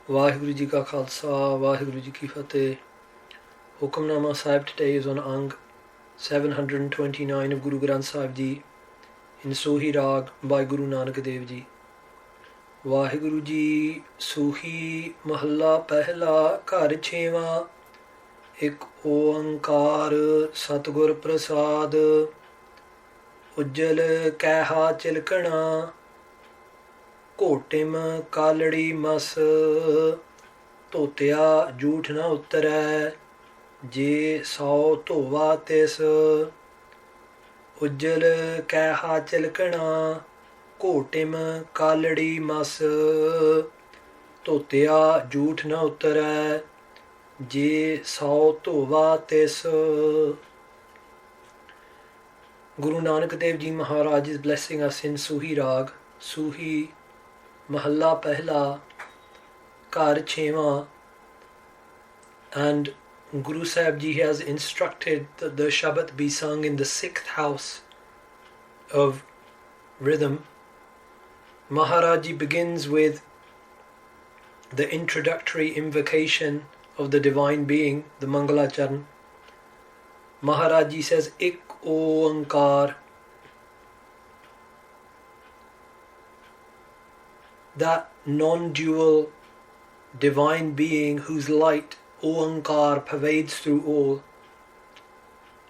Vaheguru Ji Ka Khalsa, Vaheguru Ji Ki Fateh. Hukamnama Sahib today is on Ang 729 of Guru Granth Sahib Ji in SOOHEE Rag by Guru Nanak Dev Ji. Vaheguru Ji SOOHEE Mahalla Pehla Ghar Chhewa Ik Oankar Satgur Prasad Ujjal Kaiha Chilkana ਘੋਟਿਮ ਕਾਲੜੀ ਮਸ ਧੋਤਿਆ ਝੂਠ ਨਾ ਉਤਰੈ ਜੇ ਸੌ ਧੋਵਾ ਤਿਸ ਉਜਲ ਕੈਹਾ ਚਿਲਕਣਾ ਘੋਟਿਮ ਕਾਲੜੀ ਮਸ ਧੋਤਿਆ ਝੂਠ ਨਾ ਉਤਰੈ ਜੇ ਸੌ ਧੋਵਾ ਤਿਸ Guru Nanak Dev Ji Maharaj is blessing us in SOOHEE Rag, SOOHEE Mahalla Pehla, Ghar Chhewa, and Guru Sahib Ji has instructed that the Shabad be sung in the 6th house of rhythm. Maharaj Ji begins with the introductory invocation of the Divine Being, the Mangalacharan. Maharaj Ji says, Ik Oankar. That non-dual divine being whose light, Oankar, pervades through all,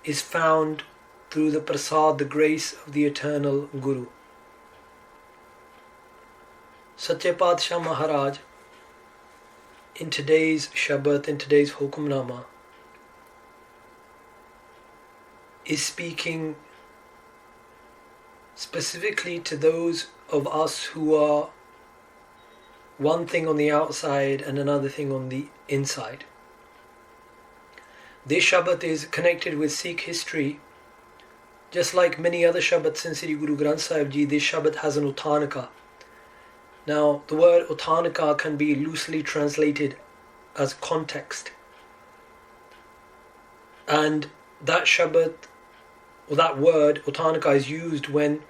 is found through the prasad, the grace of the eternal Guru. Sache Padshah Maharaj, in today's Shabbat, in today's Hukamnama, is speaking specifically to those of us who are one thing on the outside and another thing on the inside. This Shabbat is connected with Sikh history. Just like many other Shabbats in Sri Guru Granth Sahib Ji, this Shabbat has an Uttanika. Now, the word Uttanika can be loosely translated as context. And that Shabbat, or that word, Uttanika, is used when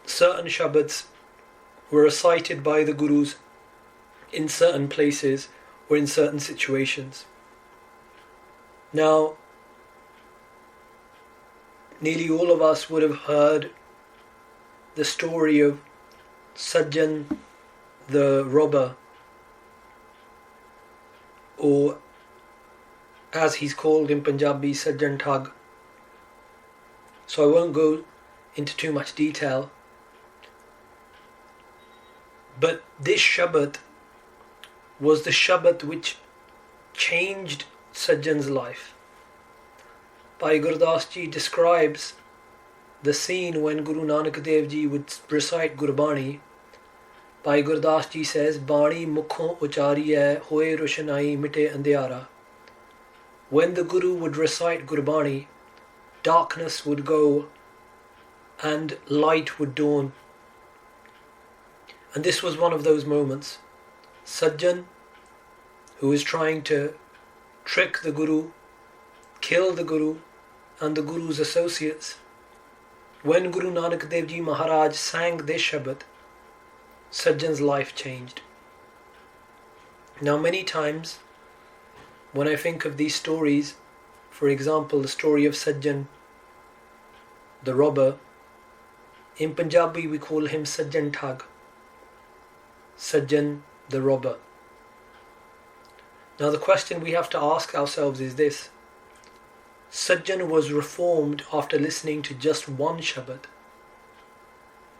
certain Shabbats were recited by the Gurus in certain places or in certain situations. Now, nearly all of us would have heard the story of Sajjan the robber, or as he's called in Punjabi, Sajjan Thug. So I won't go into too much detail. But this Shabbat was the Shabbat which changed Sajjan's life. Bhai Gurdas Ji describes the scene when Guru Nanak Dev Ji would recite Gurbani. Bhai Gurdas Ji says, Bani mukhon uchariye hoye roshanai mite andhyara. When the Guru would recite Gurbani, darkness would go and light would dawn. And this was one of those moments. Sajjan, who is trying to trick the Guru, kill the Guru and the Guru's associates. When Guru Nanak Dev Ji Maharaj sang this Shabad, Sajjan's life changed. Now many times when I think of these stories, for example the story of Sajjan the robber, in Punjabi we call him Sajjan Thug. Sajjan the robber. Now the question we have to ask ourselves is this. Sajjan was reformed after listening to just one Shabad,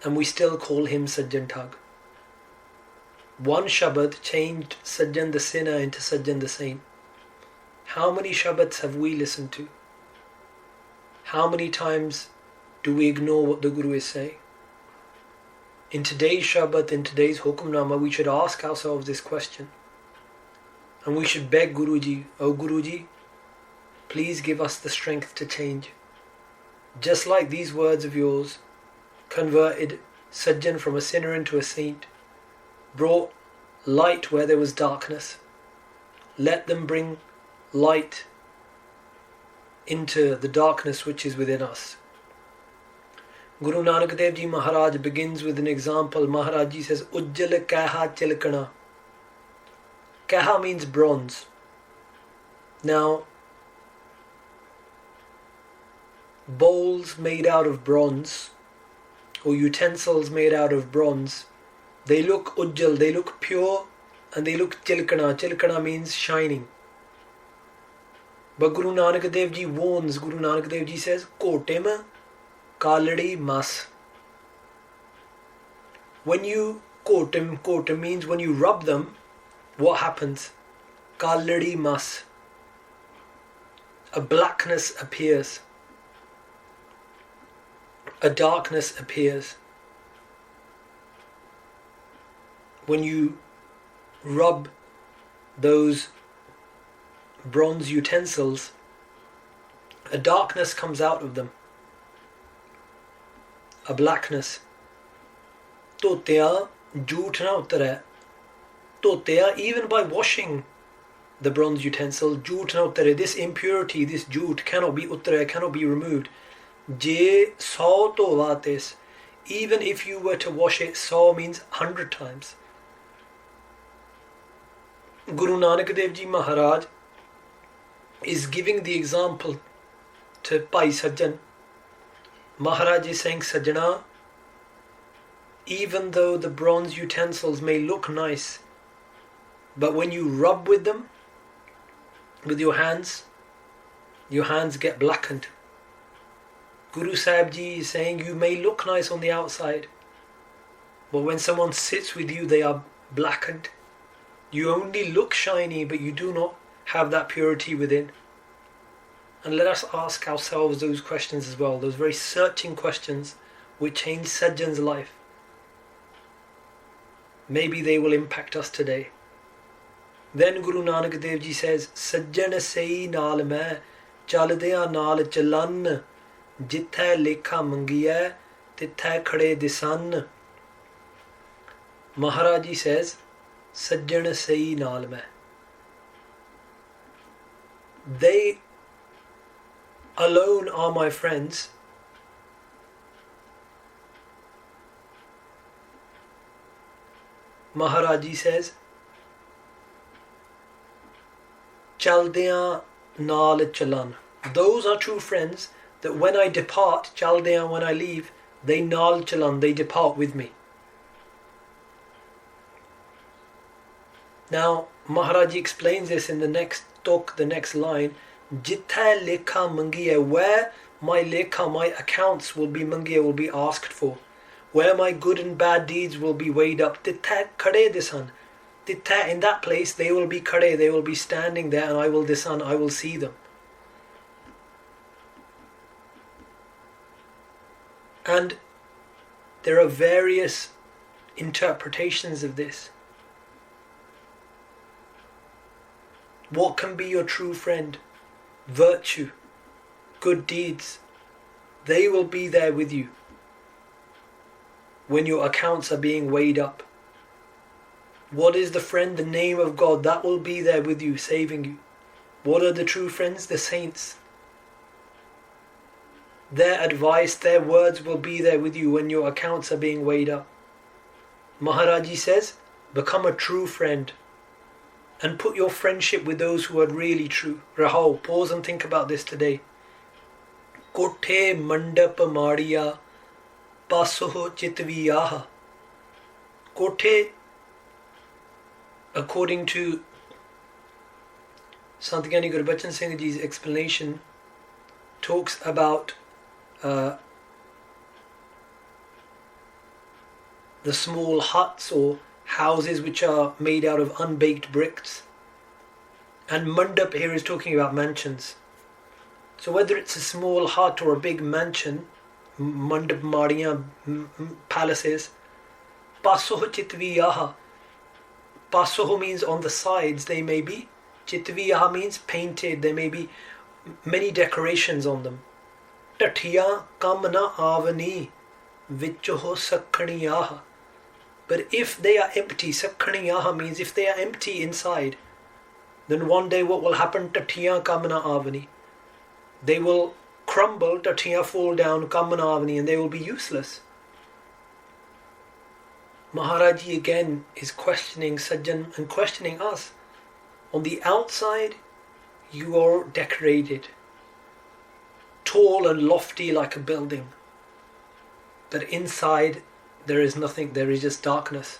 and we still call him Sajjan Thug. One Shabad changed Sajjan the sinner into Sajjan the saint. How many Shabads have we listened to? How many times do we ignore what the Guru is saying? In today's Shabbat, in today's Hukamnama, we should ask ourselves this question. And we should beg Guruji, O Guruji, please give us the strength to change. Just like these words of yours converted Sajjan from a sinner into a saint, brought light where there was darkness. Let them bring light into the darkness which is within us. Guru Nanak Dev Ji Maharaj begins with an example. Maharaj Ji says, Ujjal kaiha chilkana. Kaha means bronze. Now, bowls made out of bronze or utensils made out of bronze, they look ujjal, they look pure, and they look chilkana. Chilkana means shining. But Guru Nanak Dev Ji warns, Guru Nanak Dev Ji says, Kotem kaladi mas. When you kotem means when you rub them, what happens? Kaladi mas. A blackness appears. A darkness appears. When you rub those bronze utensils, a darkness comes out of them. A blackness. Totya jhoot na utare. Totya, even by washing the bronze utensil, jhoot na utare. This impurity, this jhoot cannot be utare, cannot be removed. Je 100 to vates. Even if you were to wash it, 100 means 100 times. Guru Nanak Dev Ji Maharaj is giving the example to Bhai Sajjan. Maharaj is saying, Sajjana, even though the bronze utensils may look nice, but when you rub with them, with your hands get blackened. Guru Sahib Ji is saying, you may look nice on the outside, but when someone sits with you, they are blackened. You only look shiny, but you do not have that purity within. And let us ask ourselves those questions as well, those very searching questions which change Sajjan's life. Maybe they will impact us today. Then Guru Nanak Dev Ji says, Sajjan sei naal main, chaldeya naal chalan, jitthai lekha mangiya, tithai khade disan. Maharaj Ji says, Sajjan sei naal main. They alone are my friends. Maharaj Ji says, Chaldeya naal chalan. Those are true friends that when I depart, Chaldeya, when I leave, they naal chalan, they depart with me. Now, Maharaj Ji explains this in the next talk, the next line. Jitthai lekha mangiya, where my lekha, my accounts will be mangiya, will be asked for. Where my good and bad deeds will be weighed up. Tithai khade disan. Tithai, in that place, they will be khade, they will be standing there, and I will disan, I will see them. And there are various interpretations of this. What can be your true friend? Virtue, good deeds, they will be there with you when your accounts are being weighed up. What is the friend? The name of God, that will be there with you, saving you. What are the true friends? The saints. Their advice, their words will be there with you when your accounts are being weighed up. Maharaj Ji says, become a true friend. And put your friendship with those who are really true. Rahul, pause and think about this today. Kothe mandap mariya pasoh chitviyaha. Kothe, according to Sant Gyani Gurbachan Singh Ji's explanation, talks about the small huts or houses which are made out of unbaked bricks. And mandap here is talking about mansions. So whether it's a small hut or a big mansion, mandap mariya, palaces, pasoh chitviyaha. Pasoh means on the sides they may be. Chitviyaha means painted, there may be many decorations on them. Tathiya kamna avani vichoho sakhaniyaha. But if they are empty, sakhaniyaha means if they are empty inside, then one day what will happen? Tathiya kamna avani. They will crumble, tathiya fall down, kamna avani, and they will be useless. Maharaj Ji again is questioning Sajjan and questioning us. On the outside, you are decorated, tall and lofty like a building. But inside, there is nothing, there is just darkness.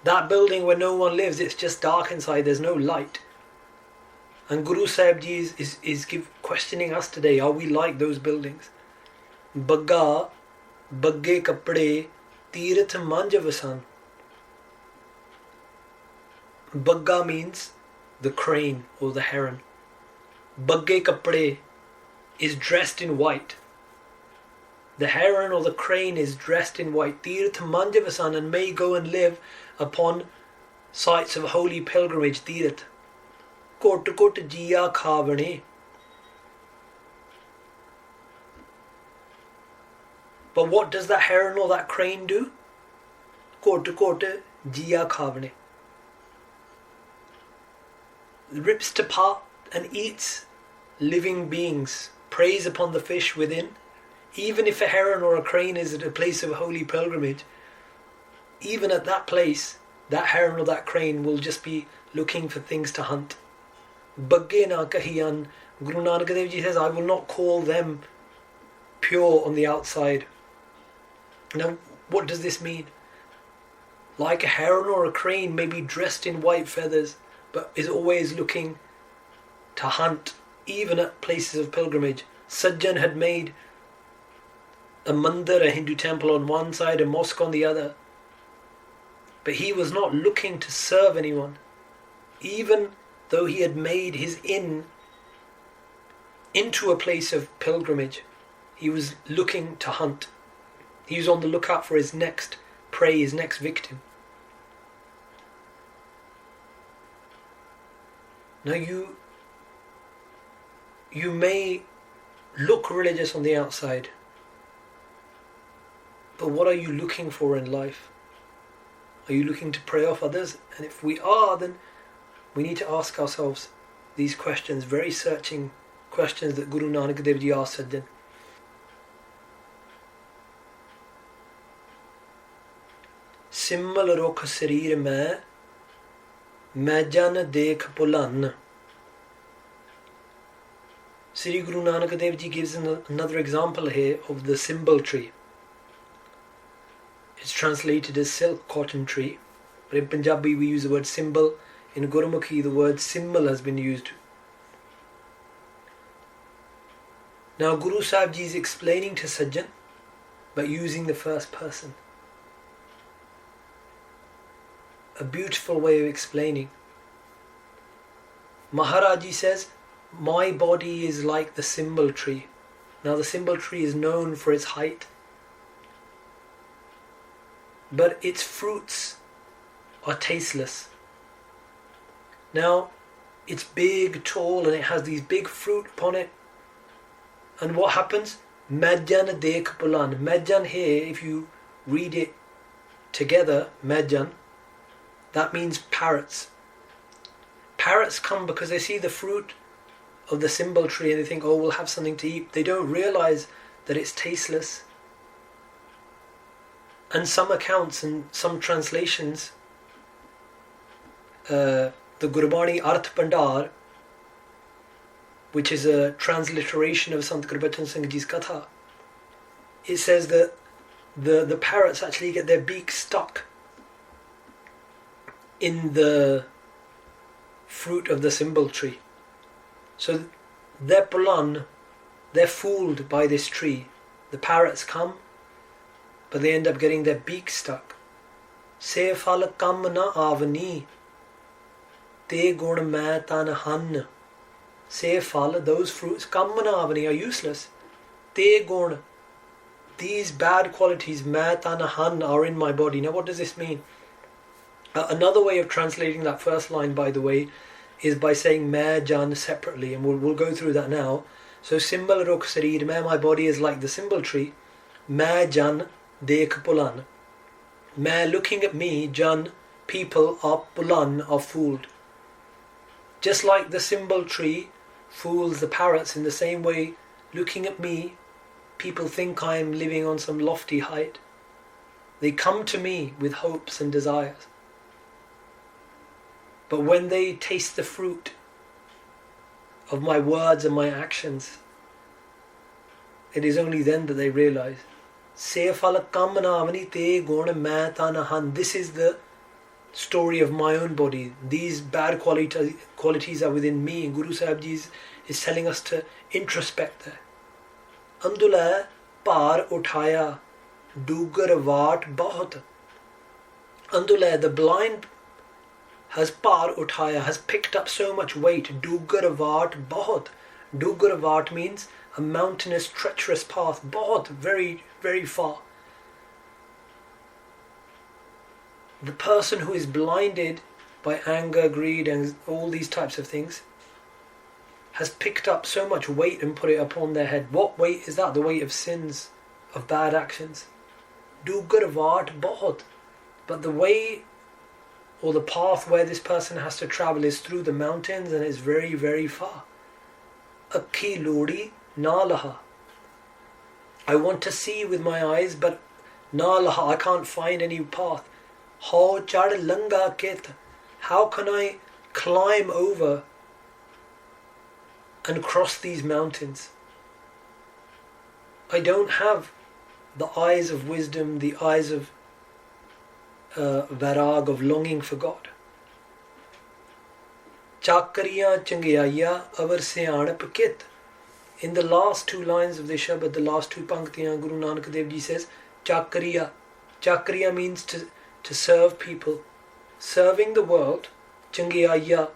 That building where no one lives, it's just dark inside, there's no light. And Guru Sahib Ji is questioning us today, are we like those buildings? Bagga, bagge kapde, tirath manjavasan. Bagga means the crane or the heron. Bagge kapde is dressed in white. The heron or the crane is dressed in white. Tirath manjavasan, and may go and live upon sites of holy pilgrimage. Tirath. Kot kot jiya khavane. But what does that heron or that crane do? Kot kot jiya khavane. Rips to part and eats living beings. Preys upon the fish within. Even if a heron or a crane is at a place of holy pilgrimage, even at that place, that heron or that crane will just be looking for things to hunt. Bagge na kahiyan, Guru Nanak Dev Ji says, I will not call them pure on the outside. Now, what does this mean? Like a heron or a crane may be dressed in white feathers, but is always looking to hunt, even at places of pilgrimage. Sajjan had made a mandir, a Hindu temple on one side, a mosque on the other. But he was not looking to serve anyone. Even though he had made his inn into a place of pilgrimage, he was looking to hunt. He was on the lookout for his next prey, his next victim. Now you may look religious on the outside, but what are you looking for in life? Are you looking to prey off others? And if we are, then we need to ask ourselves these questions, very searching questions that Guru Nanak Dev Ji asked Sajjan. Simmal rukh sarir mein jan dekh pulan. Sri Guru Nanak Dev Ji gives another example here of the simmal tree. It's translated as silk cotton tree, but in Punjabi we use the word symbol. In Gurumukhi the word simmal has been used. Now Guru Sahib Ji is explaining to Sajjan, but using the first person. A beautiful way of explaining. Maharaji says, my body is like the simmal tree. Now the simmal tree is known for its height, but its fruits are tasteless. Now, it's big, tall, and it has these big fruit upon it. And what happens? Majjan dekh pulan. Majjan here, if you read it together, Majjan, that means parrots. Parrots come because they see the fruit of the simmal tree and they think, oh, we'll have something to eat. They don't realize that it's tasteless. And some accounts and some translations, the Gurbani Arth Pandar, which is a transliteration of Sant Gurbachan Singh Ji's Katha, it says that the parrots actually get their beak stuck in the fruit of the simmal tree. So they're pulan, they're fooled by this tree. The parrots come, but they end up getting their beak stuck. Se phal kam na avani, te gun main tan han. Se phal, those fruits, kam na avani, are useless. Te gun, these bad qualities, main tan han, are in my body. Now what does this mean? Another way of translating that first line, by the way, is by saying main jan separately, and we'll go through that now. So simmal rukh sarir mein, my body is like the simmal tree. Main jan dekh pulan. Main, looking at me, jan, people, are pulan, are fooled. Just like the simmal tree fools the parrots, in the same way, looking at me, people think I am living on some lofty height. They come to me with hopes and desires. But when they taste the fruit of my words and my actions, it is only then that they realize. This is the story of my own body. These bad qualities are within me. Guru Sahib Ji is telling us to introspect there. Andula par uthaya dugar vaat bahut. Andula, the blind, has par uthaya, has picked up so much weight. Dugar vaat bahut. Dugar vaat means a mountainous, treacherous path. Bahut, very, very far. The person who is blinded by anger, greed and all these types of things has picked up so much weight and put it upon their head. What weight is that? The weight of sins, of bad actions. Dugar vaat bahut. But the way or the path where this person has to travel is through the mountains and is very, very far. Akhi lodi na laha. I want to see with my eyes, but na laha, I can't find any path. How chad langa ket. How can I climb over and cross these mountains? I don't have the eyes of wisdom, the eyes of varag, of longing for God. Chakriya changyaya avar siyanap kit. In the last two lines of the Shabad, the last two panktiyan, Guru Nanak Dev Ji says, Chakriya. Chakriya means to serve people, serving the world. Changyaya.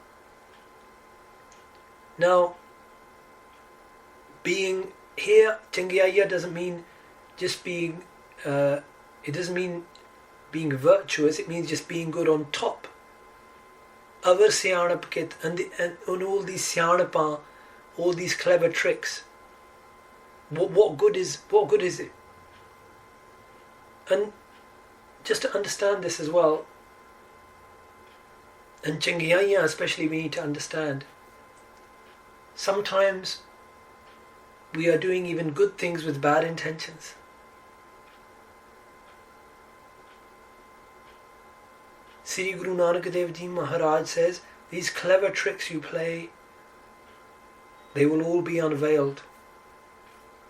Now, being here, Changyaya doesn't mean just being, it doesn't mean being virtuous, it means just being good on top. Avar siyanap kit, and all these siyanapa, all these clever tricks. What good is it? And just to understand this as well, and Changyaya especially, we need to understand, sometimes we are doing even good things with bad intentions. Sri Guru Nanak Dev Ji Maharaj says, these clever tricks you play, they will all be unveiled.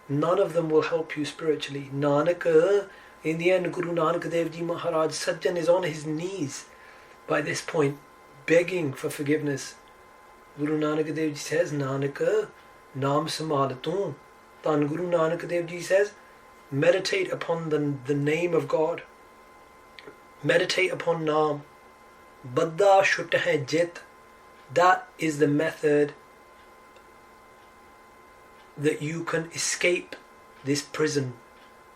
None of them will help you spiritually. Nanak, in the end, Guru Nanak Dev Ji Maharaj, Sajjan is on his knees by this point, begging for forgiveness. Guru Nanak Dev Ji says, Nanak, Naam simmal tu. Tan Guru Nanak Dev Ji says, meditate upon the name of God. Meditate upon Naam. Badda shut hai jit. That is the method that you can escape this prison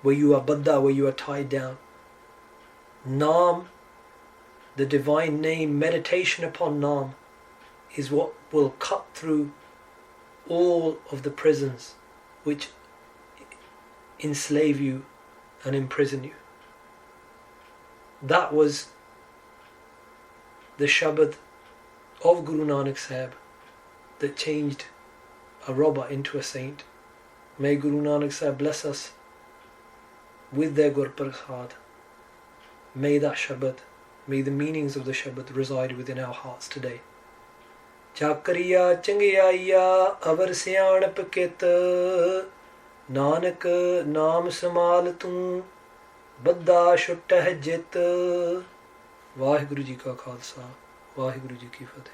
where you are baddha, where you are tied down. Naam, the divine name, meditation upon Naam, is what will cut through all of the prisons which enslave you and imprison you. That was the Shabad of Guru Nanak Sahib that changed a robber into a saint. May Guru Nanak Sahib bless us with their Gur Prasad. May that Shabad, may the meanings of the Shabad reside within our hearts today. Chakriya changyaya avar siyanap kit. Nanak naam simmal tu. Badda shutta hai jit. Vaheguru Ji ka Khalsa, Vaheguru Ji ki Fateh.